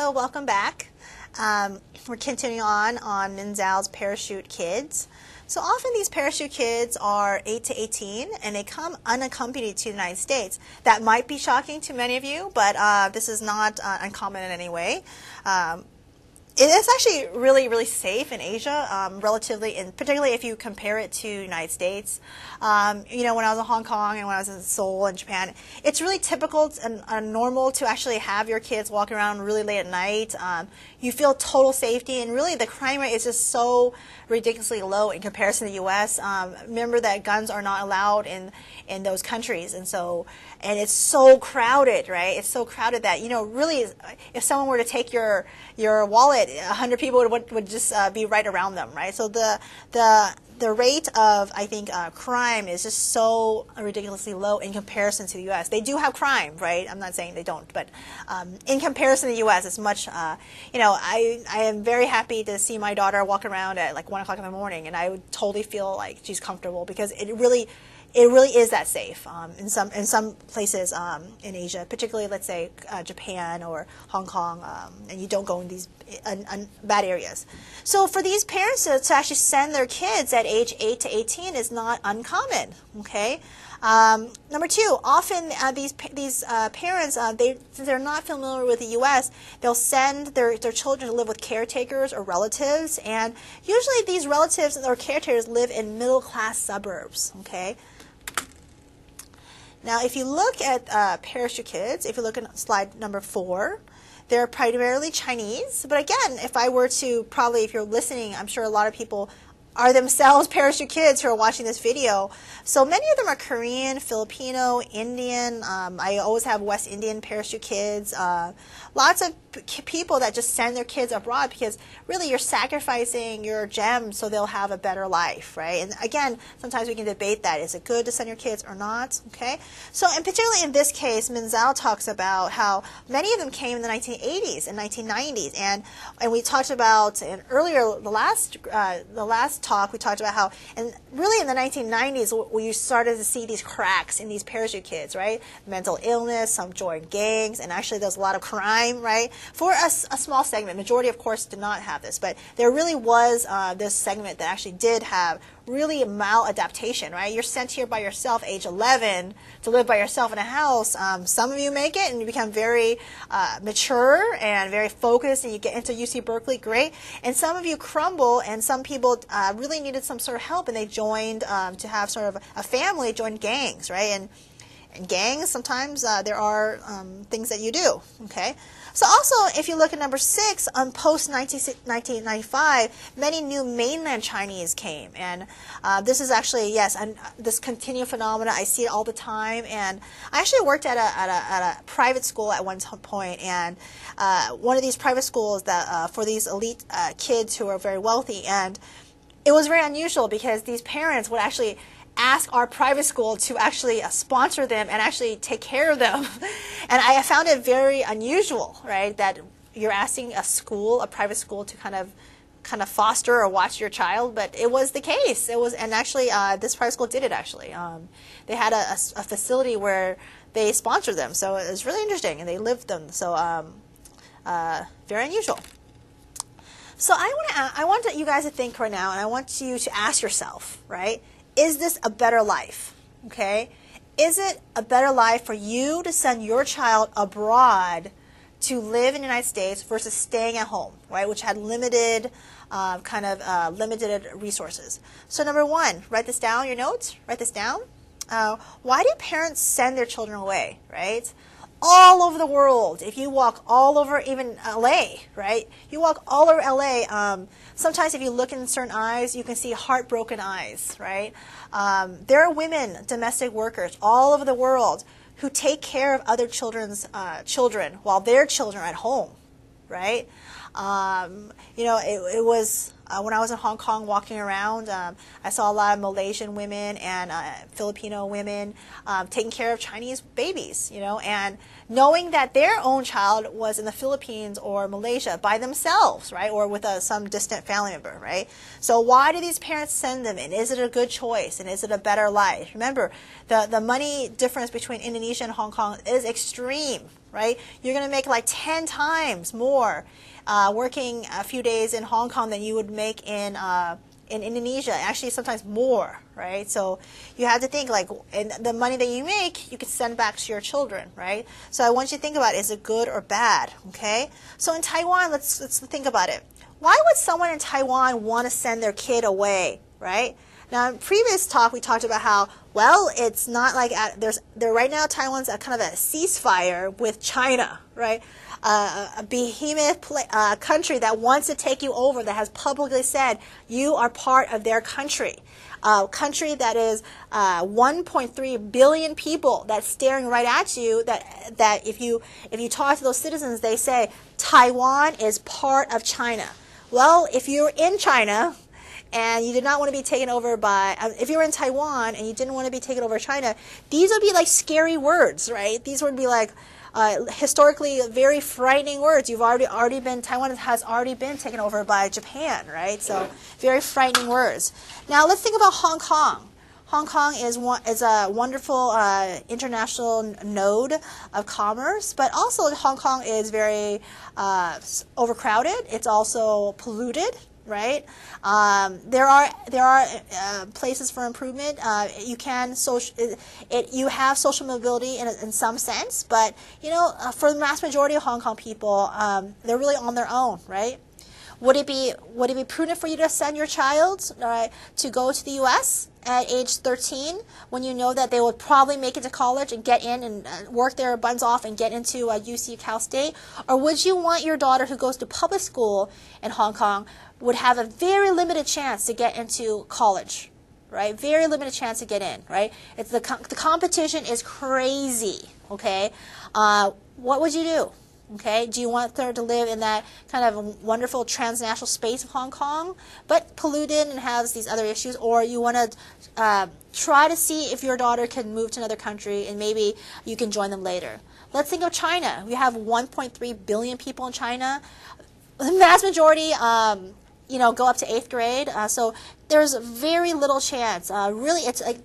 Hello, welcome back. We're continuing on Min Zhao's parachute kids. So often these parachute kids are 8 to 18 and they come unaccompanied to the United States. That might be shocking to many of you, but this is not uncommon in any way. It is actually really, really safe in Asia, relatively, and particularly if you compare it to the United States. You know, when I was in Hong Kong and when I was in Seoul and Japan, it's really typical and normal to actually have your kids walk around really late at night. You feel total safety, and really the crime rate is just so ridiculously low in comparison to the U.S. Remember that guns are not allowed in those countries, and it's so crowded, right? It's so crowded that, you know, really, if someone were to take your wallet, 100 people would just be right around them, right? So the rate of, I think, crime is just so ridiculously low in comparison to the U.S. They do have crime, right? I'm not saying they don't, but in comparison to the U.S., it's much, you know, I am very happy to see my daughter walk around at like 1 o'clock in the morning, and I would totally feel like she's comfortable because it really is that safe in some places in Asia, particularly, let's say, Japan or Hong Kong, and you don't go in these bad areas. So for these parents to actually send their kids at age 8 to 18 is not uncommon, okay? Number two, often these parents, they're not familiar with the U.S., they'll send their children to live with caretakers or relatives, and usually these relatives or caretakers live in middle-class suburbs, okay? Now, if you look at parachute kids, if you look at slide number 4, they're primarily Chinese. But again, if I were to probably, if you're listening, I'm sure a lot of people are themselves parachute kids who are watching this video. So many of them are Korean, Filipino, Indian. I always have West Indian parachute kids. Lots of people that just send their kids abroad because really you're sacrificing your gems so they'll have a better life, right? And again, sometimes we can debate that. Is it good to send your kids or not? Okay. So, and particularly in this case, Min Zhao talks about how many of them came in the 1980s and 1990s, and we talked about in earlier the last talk we talked about how, and really in the 1990s we started to see these cracks in these parachute kids, right? Mental illness, some joined gangs, and actually there's a lot of crime, right? For a small segment. Majority, of course, did not have this, but there really was this segment that actually did have really maladaptation, right? You're sent here by yourself, age 11, to live by yourself in a house. Some of you make it and you become very mature and very focused, and you get into UC Berkeley, great. And some of you crumble, and some people really needed some sort of help, and they joined to have sort of a family, joined gangs, right? And gangs, sometimes there are things that you do, okay? So also, if you look at number 6, on post-1995, many new mainland Chinese came. And this is actually, yes, this continued phenomena. I see it all the time. And I actually worked at a private school at one point. And one of these private schools that for these elite kids who are very wealthy. And it was very unusual because these parents would actually ask our private school to actually sponsor them and actually take care of them. And I found it very unusual, right, that you're asking a private school to kind of foster or watch your child, but it was the case. It was, and actually this private school did it actually. They had a facility where they sponsored them, so it was really interesting, and they lived them, so very unusual. So I want you guys to think right now, and I want you to ask yourself, right, is this a better life, okay? Is it a better life for you to send your child abroad to live in the United States versus staying at home, right, which had limited limited resources? So number 1, write this down, your notes, write this down. Why do parents send their children away, right? All over the world. If you walk all over, even LA, right? You walk all over LA. Sometimes if you look in certain eyes, you can see heartbroken eyes, right? There are women, domestic workers, all over the world who take care of other children's children while their children are at home, right? You know, it was When I was in Hong Kong walking around, I saw a lot of Malaysian women and Filipino women taking care of Chinese babies, and knowing that their own child was in the Philippines or Malaysia by themselves, right, or with some distant family member, right? So why do these parents send them in? Is it a good choice, and is it a better life? Remember, the money difference between Indonesia and Hong Kong is extreme, right? You're going to make like 10 times more working a few days in Hong Kong than you would make in Indonesia, actually sometimes more, right? So you have to think like, and the money that you make, you can send back to your children, right? So I want you to think about, is it good or bad, okay? So in Taiwan, let's think about it. Why would someone in Taiwan want to send their kid away, right? Now, in previous talk, we talked about how, well, it's not like right now Taiwan's a kind of a ceasefire with China, right? A behemoth country that wants to take you over, that has publicly said you are part of their country. A country that is 1.3 billion people that's staring right at you, that if you talk to those citizens, they say Taiwan is part of China. Well, if you're in China and you did not want to be taken over by, if you were in Taiwan and you didn't want to be taken over by China, these would be like scary words, right? These would be like historically very frightening words. Taiwan has already been taken over by Japan, right? So very frightening words. Now let's think about Hong Kong. Hong Kong is a wonderful international node of commerce, but also Hong Kong is very overcrowded. It's also polluted, right? There are places for improvement. You have social mobility in some sense, but for the vast majority of Hong Kong people, they're really on their own, right? Would it be prudent for you to send your child to go to the U.S. at age 13 when you know that they will probably make it to college and get in and work their buns off and get into UC Cal State? Or would you want your daughter who goes to public school in Hong Kong would have a very limited chance to get into college, right? Very limited chance to get in, right? It's the competition is crazy, okay? What would you do? Okay, do you want her to live in that kind of wonderful transnational space of Hong Kong, but polluted and has these other issues, or you want to try to see if your daughter can move to another country and maybe you can join them later? Let's think of China. We have 1.3 billion people in China. The vast majority, go up to 8th grade. So there's very little chance. Really, it's like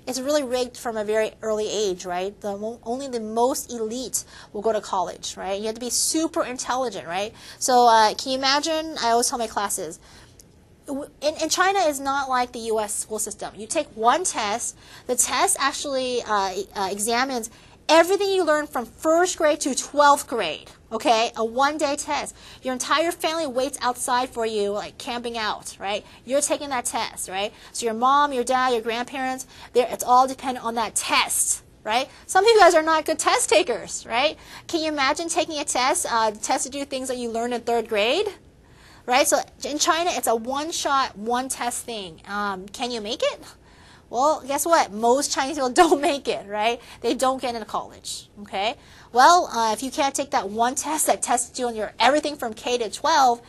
it's really rigged from a very early age, right? Only the most elite will go to college, right? You have to be super intelligent, right? So can you imagine? I always tell my classes, in China is not like the U.S. school system. You take one test. The test actually examines everything you learn from 1st grade to 12th grade. Okay, a one-day test. Your entire family waits outside for you, like camping out, right? You're taking that test, right? So your mom, your dad, your grandparents, it's all dependent on that test, right? Some of you guys are not good test takers, right? Can you imagine taking a test to do things that you learned in 3rd grade? Right? So in China, it's a one-shot, one-test thing. Can you make it? Well, guess what? Most Chinese people don't make it, right? They don't get into college, okay? Well, if you can't take that one test that tests you on your everything from K to 12,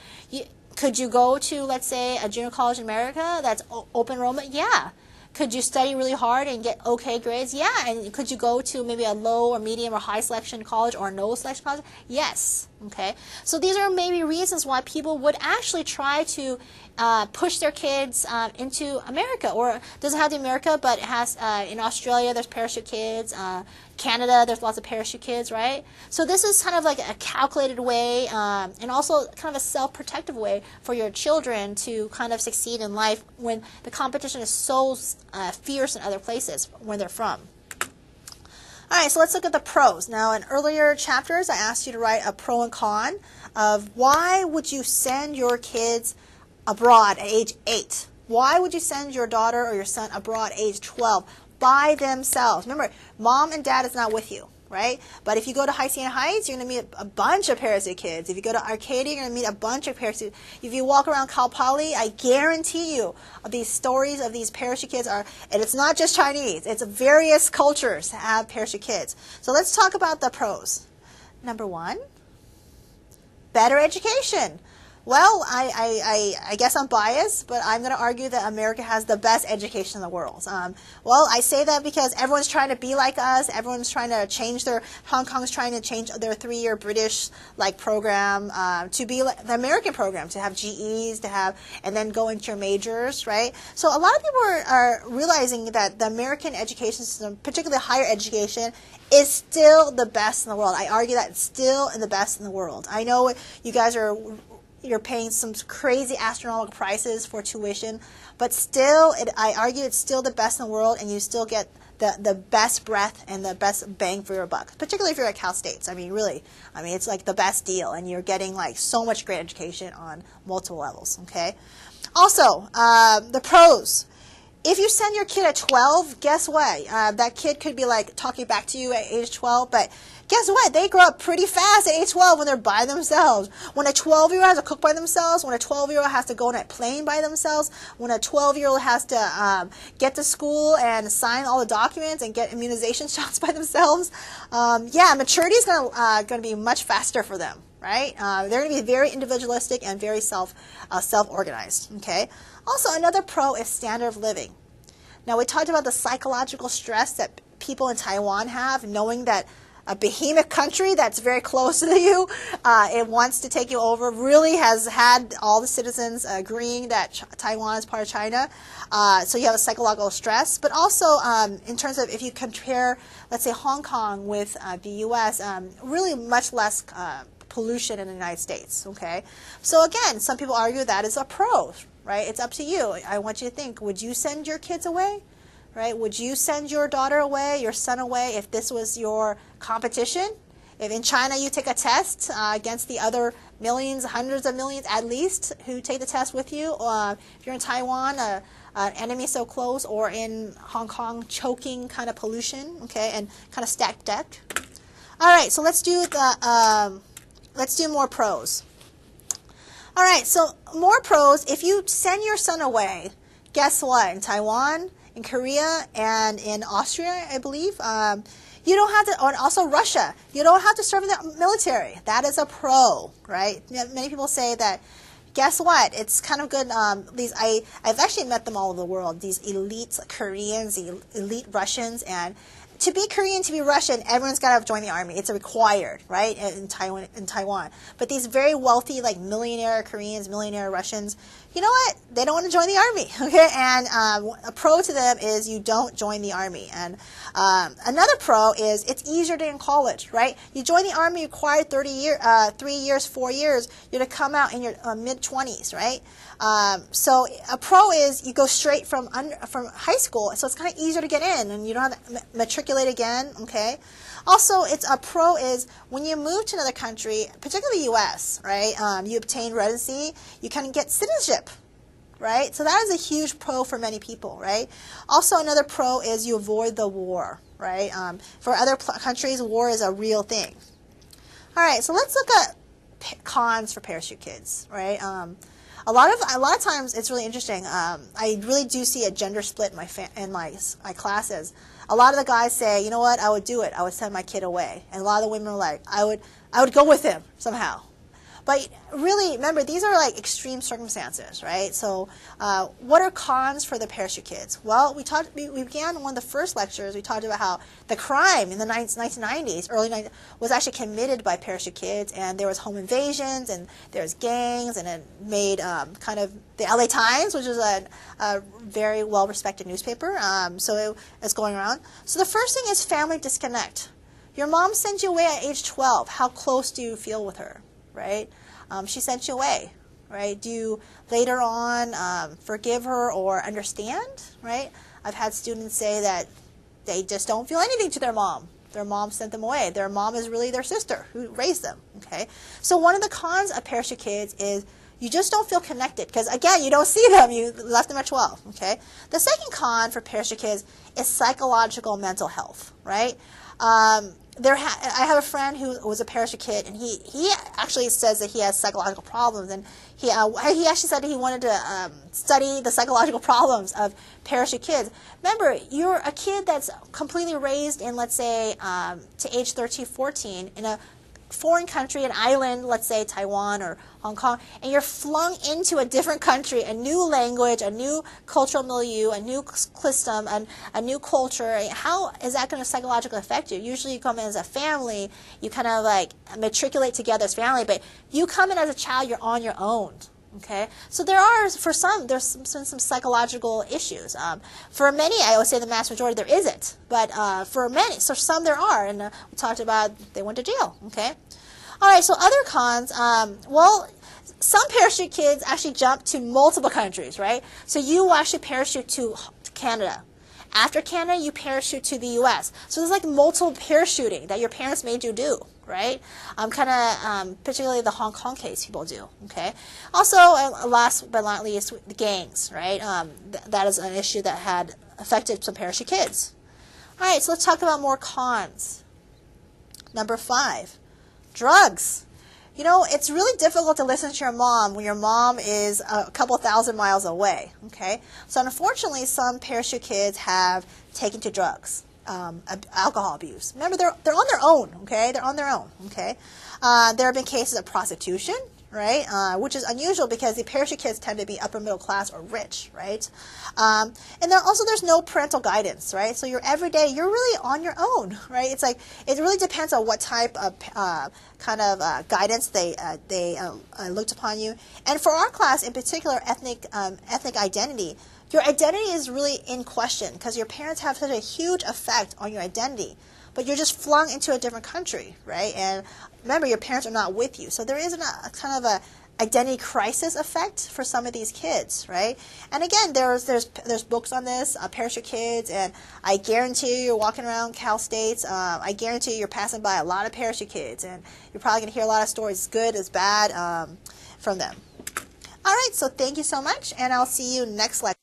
could you go to, let's say, a junior college in America that's open enrollment? Yeah. Could you study really hard and get okay grades? Yeah. And could you go to maybe a low or medium or high selection college or no selection college? Yes. Okay. So these are maybe reasons why people would actually try to push their kids into America, or doesn't have to be America, but it has in Australia there's parachute kids, Canada there's lots of parachute kids, right? So this is kind of like a calculated way, and also kind of a self-protective way for your children to kind of succeed in life when the competition is so fierce in other places where they're from. All right, so let's look at the pros. Now, in earlier chapters, I asked you to write a pro and con of why would you send your kids abroad at age 8? Why would you send your daughter or your son abroad at age 12 by themselves? Remember, mom and dad is not with you, right? But if you go to Hacienda Heights, you're going to meet a bunch of parachute kids. If you go to Arcadia, you're going to meet a bunch of parachute. If you walk around Cal Poly, I guarantee you these stories of these parachute kids and it's not just Chinese. It's various cultures have parachute kids. So let's talk about the pros. Number 1, better education. Well, I guess I'm biased, but I'm going to argue that America has the best education in the world. Well, I say that because everyone's trying to be like us. Everyone's trying to change Hong Kong's trying to change their 3-year British program to be like the American program, to have GEs, and then go into your majors, right? So a lot of people are realizing that the American education system, particularly higher education, is still the best in the world. I argue that it's still the best in the world. I know you guys you're paying some crazy astronomical prices for tuition, but still, I argue it's still the best in the world, and you still get the best breadth and the best bang for your buck, particularly if you're at Cal States. I mean, really, it's like the best deal, and you're getting so much great education on multiple levels, okay? Also, the pros. If you send your kid at 12, guess what? That kid could be talking back to you at age 12, but guess what? They grow up pretty fast at age 12 when they're by themselves. When a 12-year-old has to cook by themselves, when a 12-year-old has to go on a plane by themselves, when a 12-year-old has to get to school and sign all the documents and get immunization shots by themselves, yeah, maturity is going to be much faster for them, right? They're going to be very individualistic and very self-organized, okay? Also, another pro is standard of living. Now, we talked about the psychological stress that people in Taiwan have, knowing that a behemoth country that's very close to you, it wants to take you over, really has had all the citizens agreeing that Taiwan is part of China. So you have a psychological stress. But also, in terms of if you compare, let's say, Hong Kong with the U.S., really much less pollution in the United States, okay? So again, some people argue that is a pro, right? It's up to you. I want you to think, would you send your kids away? Right? Would you send your daughter away, your son away, if this was your competition? If in China you take a test against the other millions, hundreds of millions at least, who take the test with you, if you're in Taiwan, an enemy so close, or in Hong Kong, choking kind of pollution, okay, and kind of stacked deck. All right, so let's do more pros. All right, so more pros. If you send your son away, guess what? In Taiwan, in Korea, and in Austria, I believe, you don't have to, and also Russia, you don't have to serve in the military. That is a pro, right? Many people say that, guess what? It's kind of good. I've actually met them all over the world, these elite Koreans, elite Russians, and to be Korean, to be Russian, everyone's got to join the army. It's required, right, in Taiwan. But these very wealthy, millionaire Koreans, millionaire Russians, you know what? They don't want to join the army, okay? And a pro to them is you don't join the army. And another pro is it's easier to get in college, right? You join the army, required 3 years, 4 years, you're to come out in your mid-20s, right? So a pro is you go straight from high school, so it's kind of easier to get in, and you don't have to matriculate again, okay? Also, it's a pro is when you move to another country, particularly the U.S., right? You obtain residency, you kind of get citizenship, right? So that is a huge pro for many people, right? Also, another pro is you avoid the war, right? For other countries, war is a real thing. All right, so let's look at cons for parachute kids, right? A lot of times it's really interesting. I really do see a gender split in my classes. A lot of the guys say, you know what, I would do it. I would send my kid away. And a lot of the women are like, I would go with him somehow. But really, remember, these are extreme circumstances, right? So what are cons for the parachute kids? Well, we began one of the first lectures, we talked about how the crime in the 1990s, early 90s, was actually committed by parachute kids, and there was home invasions, and there was gangs, and it made kind of the LA Times, which is a very well-respected newspaper, so it's going around. So the first thing is family disconnect. Your mom sends you away at age 12. How close do you feel with her? Right? She sent you away, right? Do you later on forgive her or understand, right? I've had students say that they just don't feel anything to their mom. Their mom sent them away. Their mom is really their sister who raised them, okay? So one of the cons of parachute kids is you just don't feel connected because, again, you don't see them. You left them at 12, okay? The second con for parachute kids is psychological mental health, right? I have a friend who was a parachute kid, and he actually says that he has psychological problems, and he actually said that he wanted to study the psychological problems of parachute kids. Remember, you're a kid that's completely raised in, let's say, to age 13, 14, in a foreign country, an island, let's say Taiwan or Hong Kong, and you're flung into a different country, a new language, a new cultural milieu, a new custom, a new culture, how is that going to psychologically affect you? Usually you come in as a family, you kind of like matriculate together as family, but you come in as a child, you're on your own. Okay, so there's some psychological issues. For many, I would say the mass majority, there isn't. But for many, so some there are. And we talked about they went to jail. Okay, all right. So other cons. Well, some parachute kids actually jump to multiple countries, right? So you actually parachute to Canada. After Canada, you parachute to the U.S. So there's like multiple parachuting that your parents made you do, right? Particularly the Hong Kong case people do, okay? Also, last but not least, the gangs, right? That is an issue that had affected some parachute kids. All right, so let's talk about more cons. Number 5, drugs. You know, it's really difficult to listen to your mom when your mom is a couple thousand miles away, okay? So unfortunately, some parachute kids have taken to drugs, alcohol abuse. Remember, they're on their own, okay? They're on their own, okay? There have been cases of prostitution, right? Which is unusual because the parachute kids tend to be upper middle class or rich, right? And then also there's no parental guidance, right? So you're every day, you're really on your own, right? It's like, it really depends on what type of guidance they looked upon you. And for our class in particular, ethnic identity, your identity is really in question because your parents have such a huge effect on your identity. But you're just flung into a different country, right? And remember, your parents are not with you. So there is a kind of a identity crisis effect for some of these kids, right? And again, there's books on this, Parachute Kids, and I guarantee you, you're walking around Cal States, I guarantee you're passing by a lot of parachute kids, and you're probably going to hear a lot of stories, good as bad, from them. All right, so thank you so much, and I'll see you next lecture.